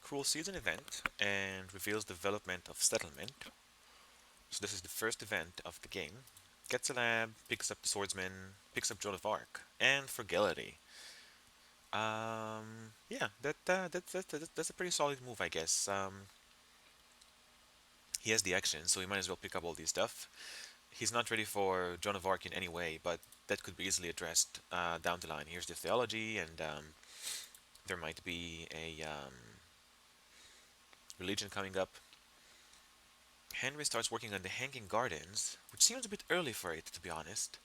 Cruel sees an event and reveals development of settlement. So this is the first event of the game. Gets a lab, picks up the swordsman, picks up Joan of Arc, and Frugality. Yeah, that's a pretty solid move, I guess. He has the action, so he might as well pick up all these stuff. He's not ready for Joan of Arc in any way, but that could be easily addressed down the line. Here's the theology, and there might be a religion coming up. Henry starts working on the Hanging Gardens, which seems a bit early for it, to be honest.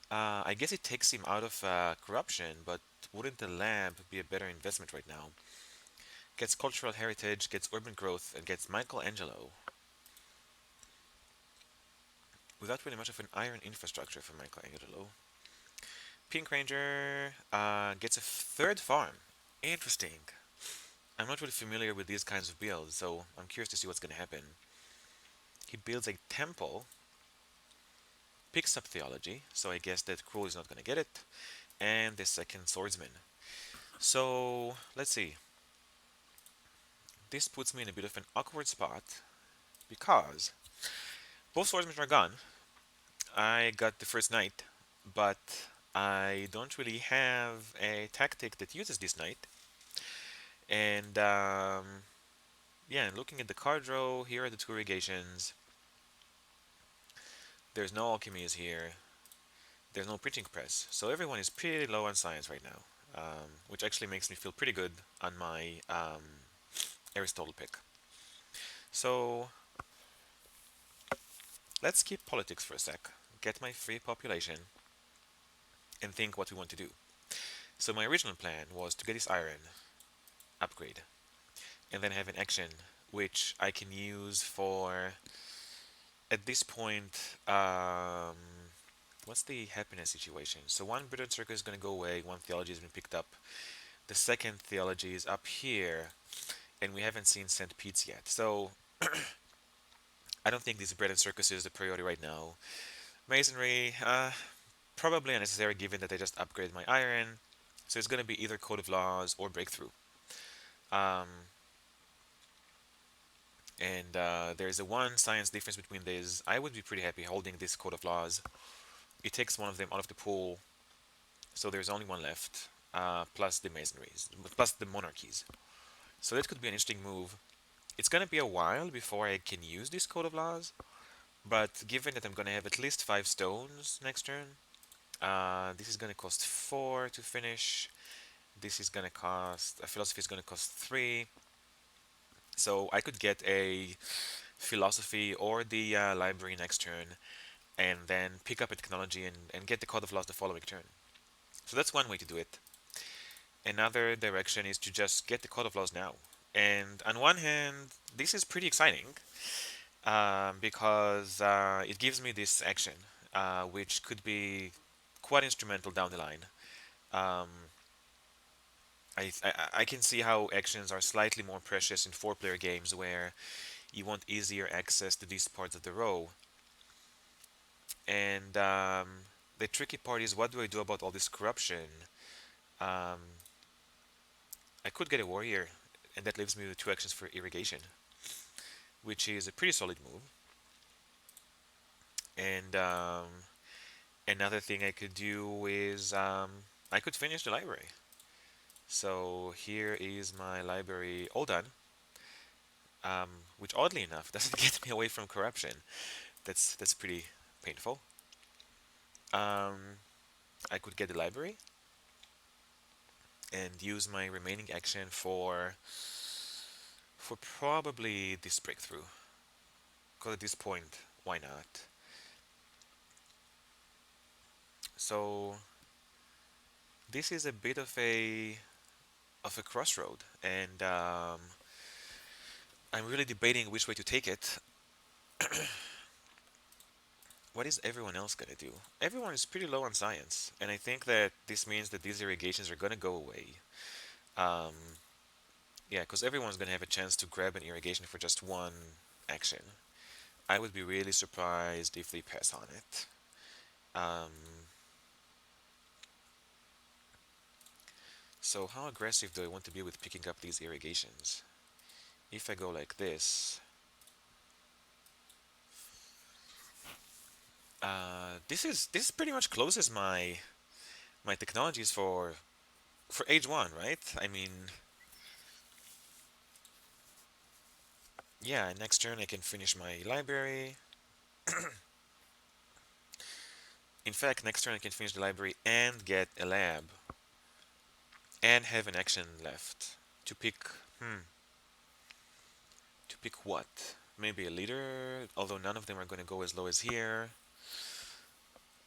I guess it takes him out of corruption, but wouldn't the lab be a better investment right now? Gets cultural heritage, gets urban growth, and gets Michelangelo. Without really much of an iron infrastructure for Michelangelo. Pink Ranger gets a third farm. Interesting. I'm not really familiar with these kinds of builds, so I'm curious to see what's going to happen. He builds a temple, picks up theology, so I guess that Cruel is not going to get it, and the second swordsman. So let's see. This puts me in a bit of an awkward spot because both swordsmen are gone. I got the first knight, but I don't really have a tactic that uses this knight. And yeah, and looking at the card row, here are the two irrigations. There's no alchemies here. There's no printing press. So everyone is pretty low on science right now, which actually makes me feel pretty good on my Aristotle pick. So let's skip politics for a sec, get my free population, and think what we want to do. So my original plan was to get this iron upgrade, and then have an action which I can use for, at this point, what's the happiness situation? So one Britain Circle is going to go away, one theology has been picked up. The second theology is up here, and we haven't seen St. Pete's yet. So I don't think this bread and circus is the priority right now. Masonry, probably unnecessary given that I just upgraded my iron. So it's going to be either Code of Laws or Breakthrough. Um, and there's a one science difference between these. I would be pretty happy holding this Code of Laws. It takes one of them out of the pool, so there's only one left, plus the Masonries, plus the Monarchies. So that could be an interesting move. It's going to be a while before I can use this Code of Laws, but given that I'm going to have at least 5 stones next turn, this is going to cost 4 to finish. This is going to cost, a philosophy is going to cost 3. So I could get a philosophy or the library next turn, and then pick up a technology and get the Code of Laws the following turn. So that's one way to do it. Another direction is to just get the Code of Laws now. And on one hand, this is pretty exciting because it gives me this action, which could be quite instrumental down the line. Um, I can see how actions are slightly more precious in 4-player games where you want easier access to these parts of the row. And the tricky part is, what do I do about all this corruption? Um, I could get a warrior, and that leaves me with 2 actions for irrigation, which is a pretty solid move. And another thing I could do is I could finish the library. So here is my library all done, which oddly enough doesn't get me away from corruption. That's pretty painful. Um, I could get the library and use my remaining action for probably this breakthrough. Because at this point, why not? So this is a bit of a crossroad, and I'm really debating which way to take it. What is everyone else gonna do? Everyone is pretty low on science, and I think that this means that these irrigations are gonna go away. Um, yeah, because everyone's gonna have a chance to grab an irrigation for just one action. I would be really surprised if they pass on it. Um, so how aggressive do I want to be with picking up these irrigations? if I go like this, this pretty much closes my technologies for age one, right? I mean, yeah. Next turn I can finish my library. In fact, next turn I can finish the library and get a lab and have an action left to pick. To pick what? Maybe a leader, although none of them are going to go as low as here.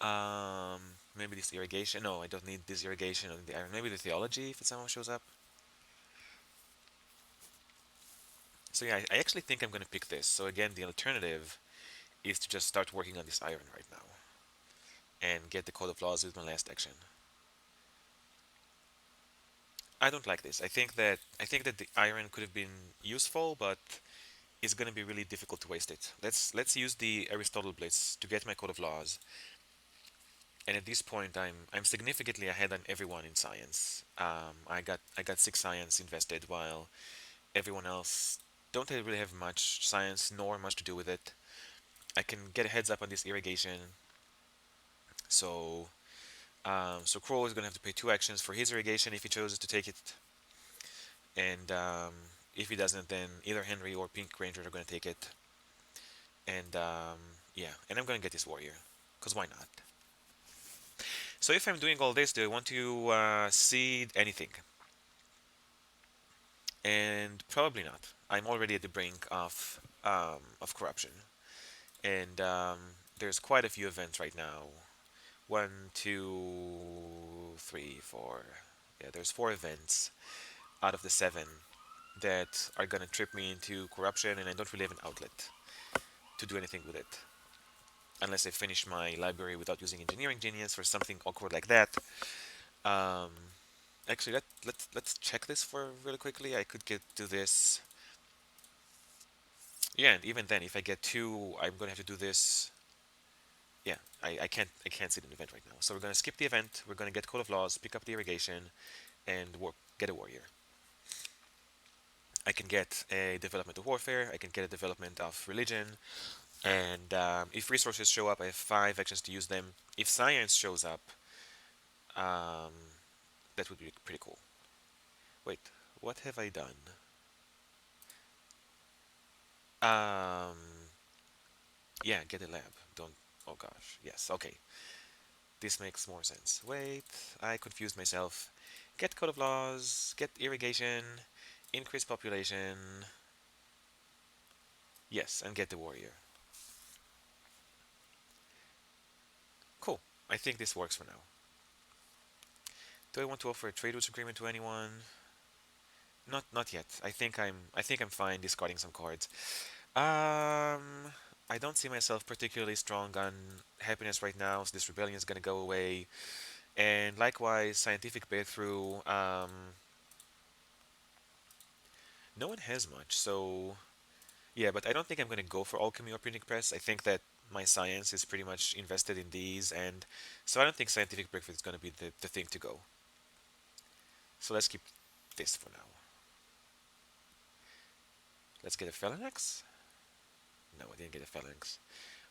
Um, maybe this irrigation. No, I don't need this irrigation on the iron. Maybe the theology if it somehow shows up. So yeah, I actually think I'm going to pick this. So again, the alternative is to just start working on this iron right now and get the Code of Laws with my last action. I don't like this. I think that the iron could have been useful, but it's going to be really difficult to waste it. Let's use the Aristotle Blitz to get my Code of Laws. And at this point, I'm significantly ahead on everyone in science. I got 6 science invested, while everyone else don't really have much science nor much to do with it. I can get a heads up on this irrigation, so so Kroll is gonna have to pay 2 actions for his irrigation if he chooses to take it, and if he doesn't, then either Henry or Pink Ranger are gonna take it, and yeah, and I'm gonna get this warrior, cause why not? So if I'm doing all this, do I want to seed anything? And probably not. I'm already at the brink of corruption, and there's quite a few events right now. One, two, three, four. Yeah, there's 4 events out of the 7 that are gonna trip me into corruption, and I don't really have an outlet to do anything with it unless I finish my library without using engineering genius or something awkward like that. Um, Actually, let's check this for really quickly. I could get to this. Yeah, and even then, if I get 2, I'm gonna have to do this. Yeah, I can't see the event right now. So we're gonna skip the event. We're gonna get Code of Laws, pick up the irrigation, and get a warrior. I can get a development of warfare. I can get a development of religion, and if resources show up, I have 5 actions to use them. If science shows up, um, that would be pretty cool. Wait, what have I done? Um, yeah, get a lab. Don't. Oh gosh. Yes. Okay. This makes more sense. Wait, I confused myself. Get Code of Laws, get irrigation, increase population. Yes, and get the warrior. Cool. I think this works for now. Do I want to offer a trade routes agreement to anyone? Not yet. I think I'm fine discarding some cards. I don't see myself particularly strong on happiness right now, so this rebellion is gonna go away. And likewise, scientific breakthrough. No one has much, so yeah, but I don't think I'm going to go for alchemy or printing press. I think that my science is pretty much invested in these, and so I don't think scientific breakthrough is going to be the thing to go. So let's keep this for now. Let's get a phalanx. No, I didn't get a phalanx.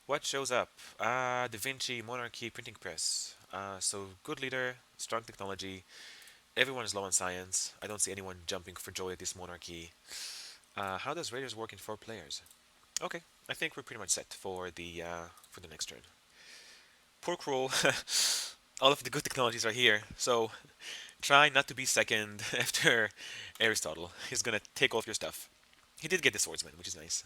What shows up? Da Vinci, monarchy, printing press. So good leader, strong technology. Everyone is low on science. I don't see anyone jumping for joy at this monarchy. How does Raiders work in 4 players? Okay, I think we're pretty much set for the next turn. Poor Kroll. All of the good technologies are here, so try not to be second after Aristotle. He's gonna take all of your stuff. He did get the swordsman, which is nice.